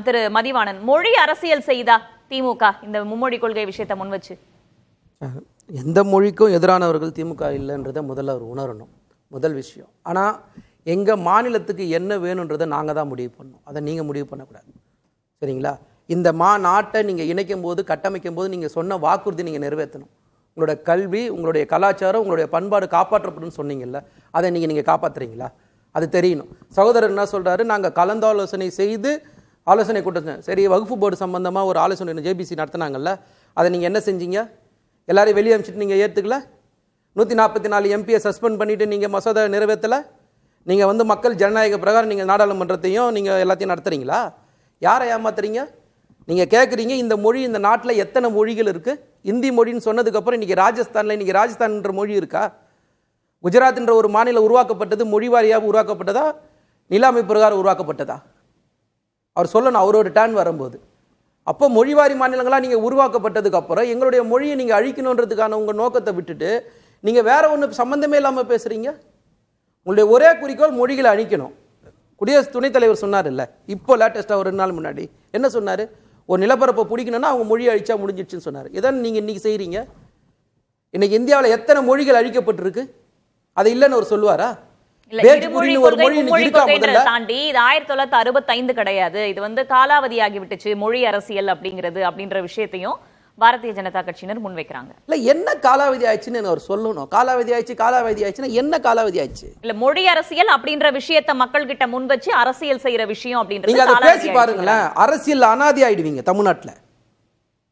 திரு மதிவாணன், மொழி அரசியல் செய்தா திமுக இந்த மும்மொழி கொள்கை விஷயத்தை முன் வச்சு? எந்த மொழிக்கும் எதிரானவர்கள் திமுக இல்லைன்றதை முதல்ல அவர் உணரணும், முதல் விஷயம். ஆனால் எங்கள் மாநிலத்துக்கு என்ன வேணுன்றதை நாங்கள் தான் முடிவு பண்ணணும், அதை நீங்கள் முடிவு பண்ணக்கூடாது. சரிங்களா? இந்த நாட்டை நீங்கள் இணைக்கும் போது, கட்டமைக்கும் போது நீங்கள் சொன்ன வாக்குறுதி நீங்கள் நிறைவேற்றணும். உங்களோட கல்வி, உங்களுடைய கலாச்சாரம், உங்களுடைய பண்பாடு காப்பாற்றப்படும் சொன்னீங்கல்ல, அதை நீங்கள் காப்பாற்றுறீங்களா? அது தெரியணும். சகோதரர் என்ன சொல்கிறாரு, நாங்கள் கலந்தாலோசனை செய்து ஆலோசனை கூட்டம், சரி வகுப்பு போர்டு சம்பந்தமாக ஒரு ஆலோசனை ஜேபிசி நடத்தினாங்கல்ல, அதை நீங்கள் என்ன செஞ்சீங்க? எல்லாரையும் வெளியே அனுப்பிச்சிட்டு நீங்கள் ஏற்றுக்கல? 144 எம்பியை சஸ்பெண்ட் பண்ணிவிட்டு நீங்கள் மசோதா நிறைவேற்றலை? நீங்கள் மக்கள் ஜனநாயக பிரகாரம் நீங்கள் நாடாளுமன்றத்தையும் நீங்கள் எல்லாத்தையும் நடத்துகிறீங்களா? யாரை ஏமாத்துறீங்க? நீங்கள் கேட்குறீங்க இந்த மொழி இந்த நாட்டில் எத்தனை மொழிகள் இருக்குது? இந்தி மொழின்னு சொன்னதுக்கப்புறம் இன்றைக்கி ராஜஸ்தானில் இன்றைக்கி ராஜஸ்தான்ன்ற மொழி இருக்கா? குஜராத்ன்ற ஒரு மாநிலம் உருவாக்கப்பட்டது மொழி வாரியாக உருவாக்கப்பட்டதா, நில பிரகாரம் உருவாக்கப்பட்டதா? அவர் சொல்லணும் அவரோட டர்ன் வரும்போது. அப்போ மொழிவாரி மாநிலங்களாக நீங்கள் உருவாக்கப்பட்டதுக்கப்புறம் எங்களுடைய மொழியை நீங்கள் அழிக்கணுன்றதுக்கான உங்கள் நோக்கத்தை விட்டுட்டு நீங்கள் வேற ஒன்று சம்மந்தமே இல்லாமல் பேசுகிறீங்க. உங்களுடைய ஒரே குறிக்கோள் மொழிகளை அழிக்கணும். குடியரசு துணைத் தலைவர் சொன்னார் இல்லை, இப்போ லேட்டஸ்ட்டாக ஒரு 2 நாள் முன்னாடி என்ன சொன்னார்? ஒரு நிலப்பரப்பை பிடிக்கணும்னா அவங்க மொழியை அழிச்சா முடிஞ்சிடுச்சுன்னு சொன்னார். இதான் நீங்கள் இன்றைக்கி செய்கிறீங்க. இன்றைக்கி இந்தியாவில் எத்தனை மொழிகள் அழிக்கப்பட்டிருக்கு? அது இல்லைன்னு அவர் சொல்லுவாரா? தாண்டி இது 1965 கிடையாது, இது காலாவதியாகி விட்டுச்சு மொழி அரசியல் அப்படின்ற விஷயத்தையும் பாரதிய ஜனதா கட்சியினர் முன்வைக்கிறாங்க. இல்ல என்ன காலாவதி ஆயிடுச்சுன்னு அவர் சொல்லணும். காலாவதி ஆயிடுச்சுன்னா என்ன காலாவதி ஆயிடுச்சு? இல்ல மொழி அரசியல் அப்படின்ற விஷயத்தை மக்கள் கிட்ட முன் வச்சு அரசியல் செய்யற விஷயம் அப்படின்றது நீங்க அதை பேசி பாருங்களேன். அரசியல் அனாதி ஆயிடுவீங்க தமிழ்நாட்டில்.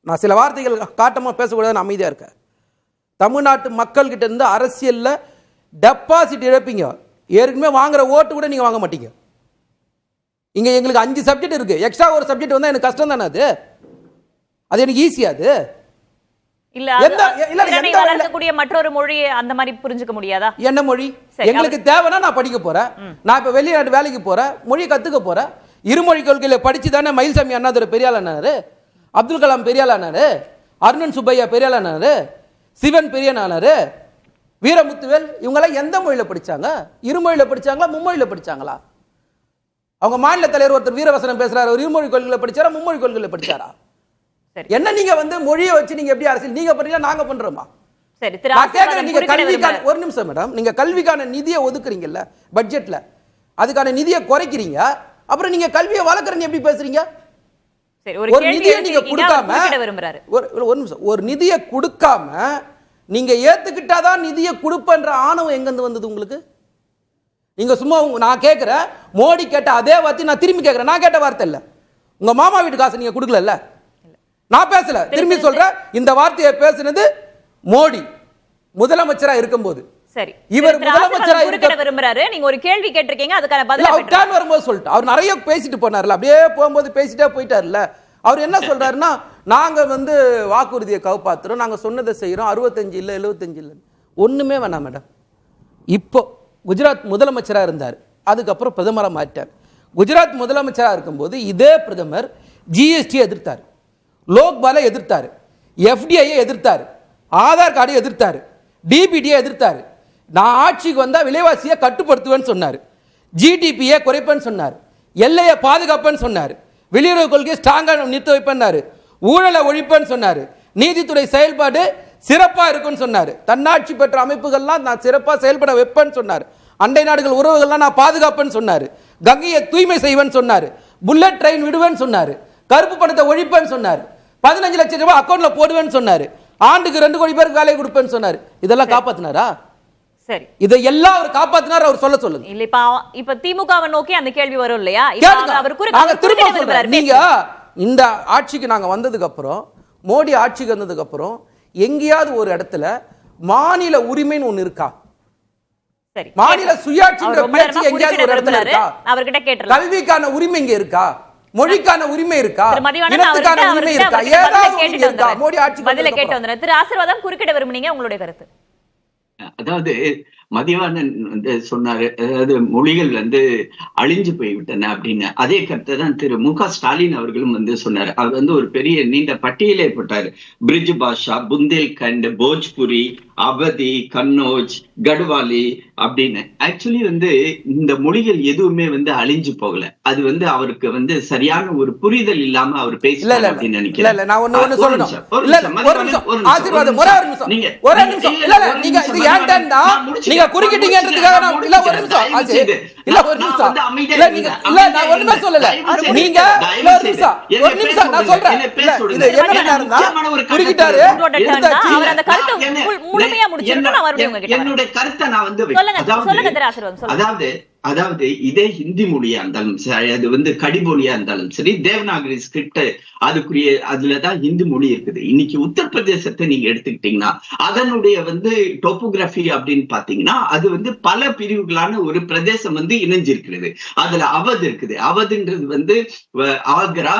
நான் சில வார்த்தைகள் காட்டமா பேசக்கூடாதுன்னு அமைதியா இருக்க. தமிழ்நாட்டு மக்கள் கிட்ட இருந்து அரசியல்ல டெபாசிட் இழப்பீங்க. ஏற்கனவே வாங்குற ஓட்டு கூட நீங்க வாங்க மாட்டீங்க. இங்க எங்களுக்கு 5 சப்ஜெக்ட் இருக்கு, எக்ஸ்ட்ரா ஒரு சப்ஜெக்ட் வந்தா எனக்கு கஷ்டம் தானே? அது எனக்கு ஈஸியா? அது இல்ல வளர்க்கக்கூடிய மற்றொரு மொழி அந்த மாதிரி புரிஞ்சுக்க முடியாதா? என்ன மொழி எங்களுக்கு தேவைன்னா நான் படிக்க போறேன், நான் இப்ப வெளிநாட்டு வேலைக்கு போறேன், மொழி கத்துக்க போறேன். இருமொழி கொள்கையில படிச்சு தானே மயில்சாமி அண்ணாதுரை பெரியாள் ஆனாரு, அப்துல் கலாம் பெரியாள் ஆனாரு, அருணன் சுப்பையா பெரியாள் ஆனாரு, சிவன் பெரியன் ஆனாரு, வீரமுத்துவேல் இவங்கெல்லாம் எந்த மொழியில படிச்சாங்க? இருமொழியில படிச்சாங்களா, மும்மொழியில படிச்சாங்களா? அவங்க மாநில தலைவர் ஒருத்தர் வீரவசனம் பேசுறாரு, ஒரு இருமொழி கொள்கையில படிச்சாரா, மும்மொழி கொள்கையில படிச்சாரா? என்ன நீங்க மொழியை வச்சு நீங்க எப்படி அரசியல் நீங்க பண்றீங்களா, நாங்க பண்றோமா? சரி, நீங்க கல்விக்கான ஒரு நிமிஷம் மேடம், நீங்க கல்விக்கான நிதியை ஒதுக்குறீங்கல்ல பட்ஜெட்ல, அதுக்கான நிதியை குறைக்கிறீங்க, அப்புறம் நீங்க கல்வியை வளர்க்கறீங்க எப்படி பேசுறீங்க? ஒரு நிதியை நீங்க கொடுக்காம, ஒரு நிமிஷம், ஒரு நிதியை கொடுக்காம நீங்க ஏத்துக்கிட்டாதான் நிதியை கொடுப்பன்ற ஆணவம் எங்க இருந்து வந்தது உங்களுக்கு? நீங்க சும்மா நான் கேட்கிறேன், மோடி கேட்ட அதே வார்த்தை நான் திரும்பி கேட்கிறேன். நான் கேட்ட வார்த்தை இல்ல, உங்க மாமா வீட்டு காசு நீங்க கொடுக்கல, நான் பேசல, திரும்பி சொல்றேன். இந்த வார்த்தையை பேசினது மோடி முதலமைச்சரா இருக்கும்போது. சரி, இவர் முதலமைச்சரா இருக்க விரும்புறாரு. நீங்க ஒரு கேள்வி கேட்டிருக்கீங்க, அதுக்கான பதில் அவர் டர்ன் வரும்போது சொல்லிட்டு அவர் நிறைய பேசிட்டு போனார்ல, அப்படியே போகும்போது பேசிட்டே போயிட்டார்ல. அவர் என்ன சொல்றாருன்னா, நாங்க வாக்குறுதியை காப்பாத்துறோம், நாங்க சொன்னதை செய்யறோம், 65 இல்ல 75 இல்ல. ஒண்ணுமே வேணாம் மேடம். இப்போ குஜராத் முதலமைச்சரா இருந்தார், அதுக்கப்புறம் பிரதமரா மாறிட்டார். குஜராத் முதலமைச்சரா இருக்கும்போது இதே பிரதமர் ஜிஎஸ்டி எதிர்த்தார், லோக்பாலை எதிர்த்தாரு, எஃப்டிஐயை எதிர்த்தாரு, ஆதார் கார்டை எதிர்த்தாரு, டிபிடியை எதிர்த்தாரு. நான் ஆட்சிக்கு வந்தா விலைவாசியை கட்டுப்படுத்துவேன்னு சொன்னார், ஜிடிபியை குறைப்பேன்னு சொன்னார், எல்லையை பாதுகாப்பேன்னு சொன்னார், வெளியுறவு கொள்கையை ஸ்ட்ராங்காக நிறுத்த வைப்பேன்னாரு, ஊழலை ஒழிப்பேன்னு சொன்னார், நீதித்துறை செயல்பாடு சிறப்பாக இருக்குன்னு சொன்னார், தன்னாட்சி பெற்ற அமைப்புகள்லாம் நான் சிறப்பாக செயல்பட வைப்பேன்னு சொன்னார், அண்டை நாடுகள் உறவுகள்லாம் நான் பாதுகாப்பேன்னு சொன்னார், கங்கையை தூய்மை செய்வேன்னு சொன்னார், புல்லட் ட்ரெயின் விடுவேன்னு சொன்னார், கருப்பு பணத்தை ஒழிப்பேன்னு சொன்னார், 15 லட்சம் ரூபாய் அக்கௌண்ட்ல போடுவேன்னு சொன்னாரு, ஆண்டுக்கு 2 கோடி பேருக்கு வேலை கொடுப்பேன்னு சொன்னாரு. இதெல்லாம் காப்பாத்தினாரா? சரி, இதை எல்லாம் அவர் காப்பாத்தினார். அவர் சொல்லுங்க. இல்ல இப்ப திமுகவை நோக்கி அந்த கேள்வி வரும் இல்லையா? நீங்க இந்த ஆட்சிக்கு நாங்க வந்ததுக்கு அப்புறம், மோடி ஆட்சிக்கு வந்ததுக்கு அப்புறம் எங்கேயாவது ஒரு இடத்துல மாநில உரிமைன்னு ஒண்ணு இருக்கா? சரி, மாநில சுயாட்சின்ற பேச்சு எங்கேயாவது ஒரு இடத்துல இருக்கா? அவர்கிட்ட கேட்டலாம். கல்விக்கான உரிமை இங்க இருக்கா? மொழிக்கான உரிமை இருக்கா? இனத்துக்கான உரிமை இருக்கா? பதில கேட்டு வந்தேன். திரு ஆசீர்வாதம் குறுக்கிட விரும்புனீங்க, உங்களுடைய கருத்து? அதாவது மதிவாணன் வந்து சொன்னாரு, அதாவது மொழிகள் வந்து அழிஞ்சு போய்விட்டன அப்படின்னு. அதே கருத்தை தான் திரு மு.க. ஸ்டாலின் அவர்களும் வந்து சொன்னாரு. அவர் வந்து ஒரு பெரிய நீண்ட பட்டியலே போட்டாரு. பிரிஜ் பாஷா, புந்தேல்கண்ட், போஜ்புரி, அவதி, கன்னோஜ், கடுவாலி அப்படின்னு. ஆக்சுவலி வந்து இந்த மொழிகள் எதுவுமே வந்து அழிஞ்சு போகல. அது வந்து அவருக்கு வந்து சரியான ஒரு புரிதல் இல்லாம அவர் பேசல அப்படின்னு நினைக்கிறேன். என்னுடைய கருத்தை நான் வந்து அதாவது இதே ஹிந்தி மொழியா இருந்தாலும் சரி, அது வந்து கடிமொழியா இருந்தாலும் சரி, தேவநாகரி ஸ்கிரிப்ட் அதுக்குரிய அதுலதான் ஹிந்தி மொழி இருக்குது. இன்னைக்கு உத்தரப்பிரதேசத்தை நீங்க எடுத்துக்கிட்டீங்கன்னா அதனுடைய வந்து டோபோகிராஃபி அப்படின்னு பாத்தீங்கன்னா அது வந்து பல பிரிவுகளான ஒரு பிரதேசம் வந்து இணைஞ்சிருக்கிறது. அதுல அவத் இருக்குது. அவதுன்றது வந்து ஆக்ரா,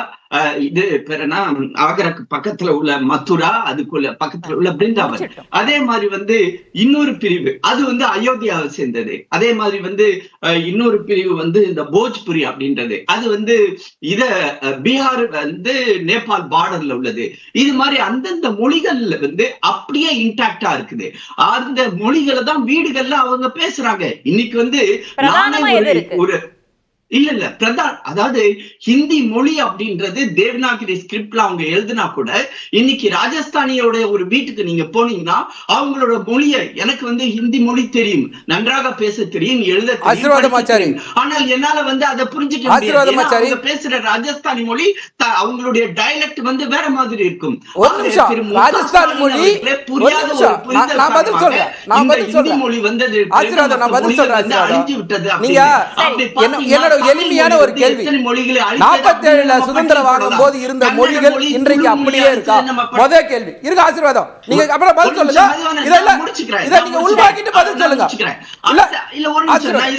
இது பேருனா ஆக்ராக்கு பக்கத்துல உள்ள மதுரா, அதுக்குள்ள பக்கத்துல உள்ள பிருந்தாவன். அதே மாதிரி வந்து இன்னொரு பிரிவு அது வந்து அயோத்தியாவை சேர்ந்தது. அதே மாதிரி வந்து இன்னொரு பிரிவு வந்து இந்த போஜ்புரி அப்படின்றது அது வந்து இத பீகார் வந்து நேபாள் பார்டர்ல உள்ளது. இது மாதிரி அந்தந்த மொழிகள்ல வந்து அப்படியே இன்டாக்டா இருக்குது. அந்த மொழிகளை தான் வீடுகள்ல அவங்க பேசுறாங்க. இன்னைக்கு வந்து ஒரு இல்ல அதாவது ஹிந்தி மொழி அப்படின்றது தேவநாகரி ஸ்கிரிப்ட்ல அவங்க எழுதினா கூட இன்னைக்கு ராஜஸ்தானியோட ஒரு வீட்டுக்கு நீங்க போனீங்கன்னா அவங்களோட மொழியை எனக்கு வந்து ஹிந்தி மொழி தெரியும், நன்றாக பேச தெரியும், எழுத தெரியும். ஆனால் என்னால வந்து அதை புரிஞ்சுக்க முடியாது. அவங்க பேசுற ராஜஸ்தானி மொழி அவங்களுடைய டைலக்ட் வந்து வேற மாதிரி இருக்கும். ஹிந்தி மொழி வந்தது அழிஞ்சு விட்டது. எளிமையான ஒரு கேள்வி, 47 சுதந்திரம் வாங்கும் போது இருந்த மொழிகள் இன்றைக்கு அப்படியே இருக்கா? முதல் கேள்வி இருக்கு. ஆசீர்வாதம், நீங்க அப்புறம் பதில் சொல்லுங்க. இத நீங்க உள்வாங்கிட்டு பதில் சொல்லுங்க.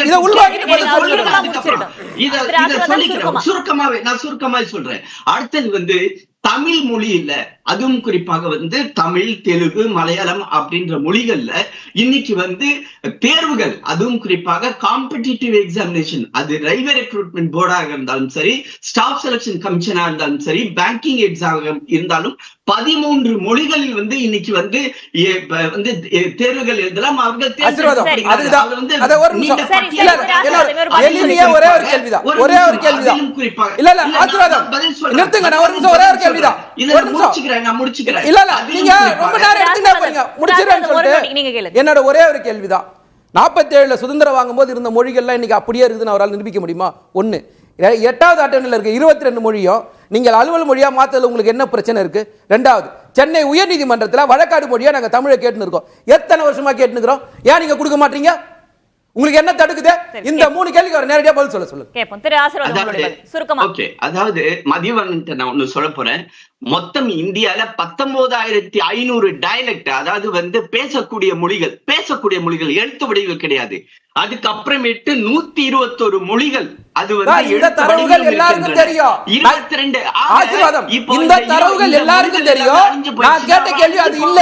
இத உள்வாங்கிட்டு பதில் சொல்லுங்க. சுருக்கமாவே சொல்றேன். அடுத்தது வந்து தமிழ் மொழி இல்ல, அதுவும் குறிப்பாக வந்து தமிழ், தெலுங்கு, மலையாளம் அப்படின்ற மொழிகள்ல இன்னைக்கு வந்து தேர்வுகள், அதுவும் குறிப்பாக காம்படிட்டிவ் எக்ஸாமினேஷன், அது ரயில்வே ரெக்ரூட்மெண்ட் போர்டாக இருந்தாலும் சரி, ஸ்டாஃப் செலக்ஷன் கமிஷனா இருந்தாலும் சரி, பேங்கிங் எக்ஸாம் இருந்தாலும் 13 மொழிகளில் வந்து இன்னைக்கு வந்து தேர்வுகள் எழுதலாம். அவர்கள் என்னோட ஒரே ஒரு கேள்விதான், 47 சுதந்திரம் வாங்கும் போது இருந்த மொழிகள்லாம் இன்னைக்கு அப்படியே இருக்குதுன்னு அவரால் நிரூபிக்க முடியுமா? ஒண்ணு. 8வது அட்டவணையில் இருக்க 22 மொழியும் நீங்கள் அலுவல் மொழியா மாத்தல, உங்களுக்கு என்ன பிரச்சனை இருக்கு? 2வது, சென்னை உயர்நீதிமன்றத்தில் வழக்காடு மொழியா நாங்க தமிழை கேட்டுன்னு இருக்கோம். எத்தனை வருஷமா கேட்டுன்னு இருக்கிறோம்? ஏன் நீங்க கொடுக்க மாட்டீங்க? உங்களுக்கு என்ன தடுக்குது? இந்த 3 கேள்விக்கு அவர் நேரடியா பதில் சொல்லுங்க. அதாவது மதியவன்ட்ட நான் ஒண்ணு சொல்ல போறேன். மொத்தம் இந்தியால 19,500 டயலக்ட், அதாவது வந்து பேசக்கூடிய மொழிகள் எழுத்து வடிவில் கிடையாது. அதுக்கப்புறமேட்டு 121 மொழிகள், அது வந்து இந்த தரவுகள் எல்லாருக்கும் தெரியும். 22 இந்த தரவுகள் எல்லாருக்கும் தெரியும். நான் கேட்ட கேள்வி அது இல்ல.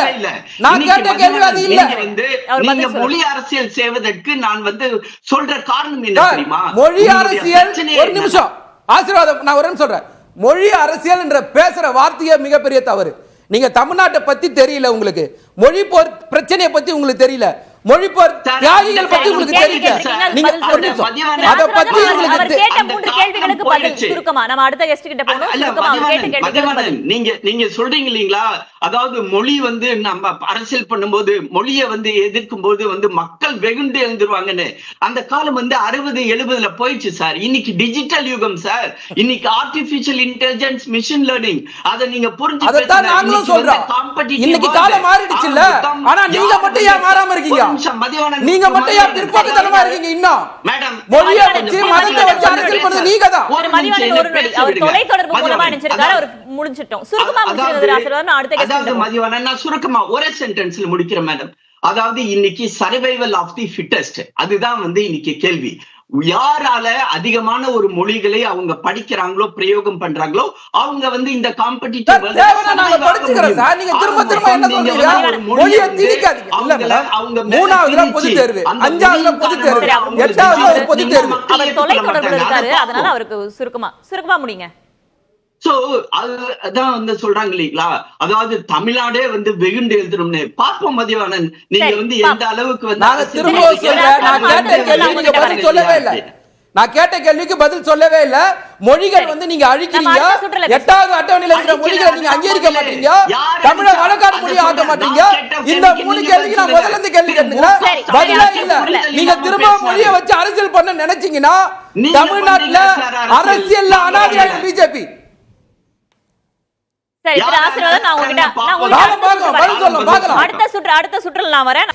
நீங்க மொழி அரசியல் செய்வதற்கு நான் வந்து சொல்ற காரணம் என்ன தெரியுமா? மொழி அரசியல், ஒரு நிமிஷம் ஆசீர்வாதம், நான் ஒரு சொல்றேன். மொழி அரசியல் என்ற பேசுற வார்த்தையே மிகப்பெரிய தவறு. நீங்க தமிழ்நாட்டை பத்தி தெரியல, உங்களுக்கு மொழி போர் பிரச்சனையை பத்தி உங்களுக்கு தெரியல, மொழி போர் தியாகிகள் பத்தி உங்களுக்கு தெரியல. நீங்க அத பத்தி நீங்க சொல்றீங்க இல்லீங்களா? அதாவது மொழி வந்து நம்ம அரசியல் பண்ணும்போது, மொழியை வந்து எதிர்க்கும் போது வந்து மக்கள் வெகுண்டு எழுந்துருவாங்கன்னு. அந்த காலம் வந்து 60-70ல போயிடுச்சு சார். இன்னைக்கு டிஜிட்டல் யுகம் சார். இன்னைக்கு ஆர்டிபிஷியல் இன்டெலிஜென்ஸ், மிஷின் லேர்னிங், அதை நீங்க புரிஞ்சு இன்னைக்கு காலம் மாறிடுச்சு இல்ல? ஆனா நீங்க மட்டும் ஏன் மாறாம இருக்கீங்க? நீங்க மட்டும் ஏன் பிற்போக்குத்தனமா இருக்கீங்க? இன்னும் மேடம் மொழியை வச்சு மதத்தை வச்சு அரசியல் பண்றது நீங்க தான். ஒரு மதிவான ஒரு நொடி அவர் தொலைத்தொடர்பு மூலமா நினைச்சிருக்காரு. அவர் முடிச்சிட்டோம். சுருக்கமா முடிச்சிருக்காரு ஆசீர்வாதம். அடுத்த அதாவது மதிவான நான் சுருக்கமா ஒரே சென்டென்ஸ்ல முடிக்கிறேன் மேடம். அதாவது இன்னைக்கு சர்வைவல் ஆஃப் தி ஃபிட்டஸ்ட், அதுதான் வந்து இன்னைக்கு கேள்வி. யாரால அதிகமான ஒரு மொழிகளை அவங்க படிக்கிறாங்களோ பிரயோகம் பண்றாங்களோ அவங்க வந்து இந்த காம்படிட்டிவ் நாங்க படிச்சுக்கிறோம் சார். நீங்க திரும்ப திரும்ப என்ன சொல்றீங்க? மொழியை திணிக்காதீங்க. இல்ல மேடம், 3ஆவதுல பொது தேர்வு, 5ஆவதுல பொது தேர்வு, 8ஆவதுல பொது தேர்வு. அவர் தொலைத்தொடர்புல இருக்காரு, அதனால அவருக்கு சுருக்கமா முடிங்க. சோ அதான் வந்து சொல்றாங்க இல்லீங்களா, அதாவது தமிழ்நாடே வந்து வெகுண்டு எழுதணும்னு. பாப்போம் மதிவாணன், நீங்க வந்து எந்த அளவுக்கு வந்து நாங்க திரும்ப சொல்றேன், நான் கேட்ட கேள்விக்கு பதில் சொல்லவே இல்லை. நான் கேட்ட கேள்விக்கு பதில் சொல்லவே இல்ல. மொழிகள் வந்து நீங்க அழிக்கிறீங்க. 8வது அட்டவணையில இருக்கிற மொழிகளை நீங்க அங்கீகரிக்க மாட்டீங்க. தமிழ வழக்காடு மொழி ஆக்க மாட்டீங்க. இந்த 3 கேள்விக்கு நான் முதல்ல இருந்து கேள்வி கேட்டீங்களா? பதிலே இல்ல. நீங்க திரும்ப மொழியை வச்சு அரசியல் பண்ண நினைச்சீங்கன்னா தமிழ்நாட்டுல அரசியல் அனாதையான பிஜேபி. சரி, திரு ஆசீர்வாதம், நான் உங்ககிட்ட அடுத்த சுற்றுல நான் வரேன்.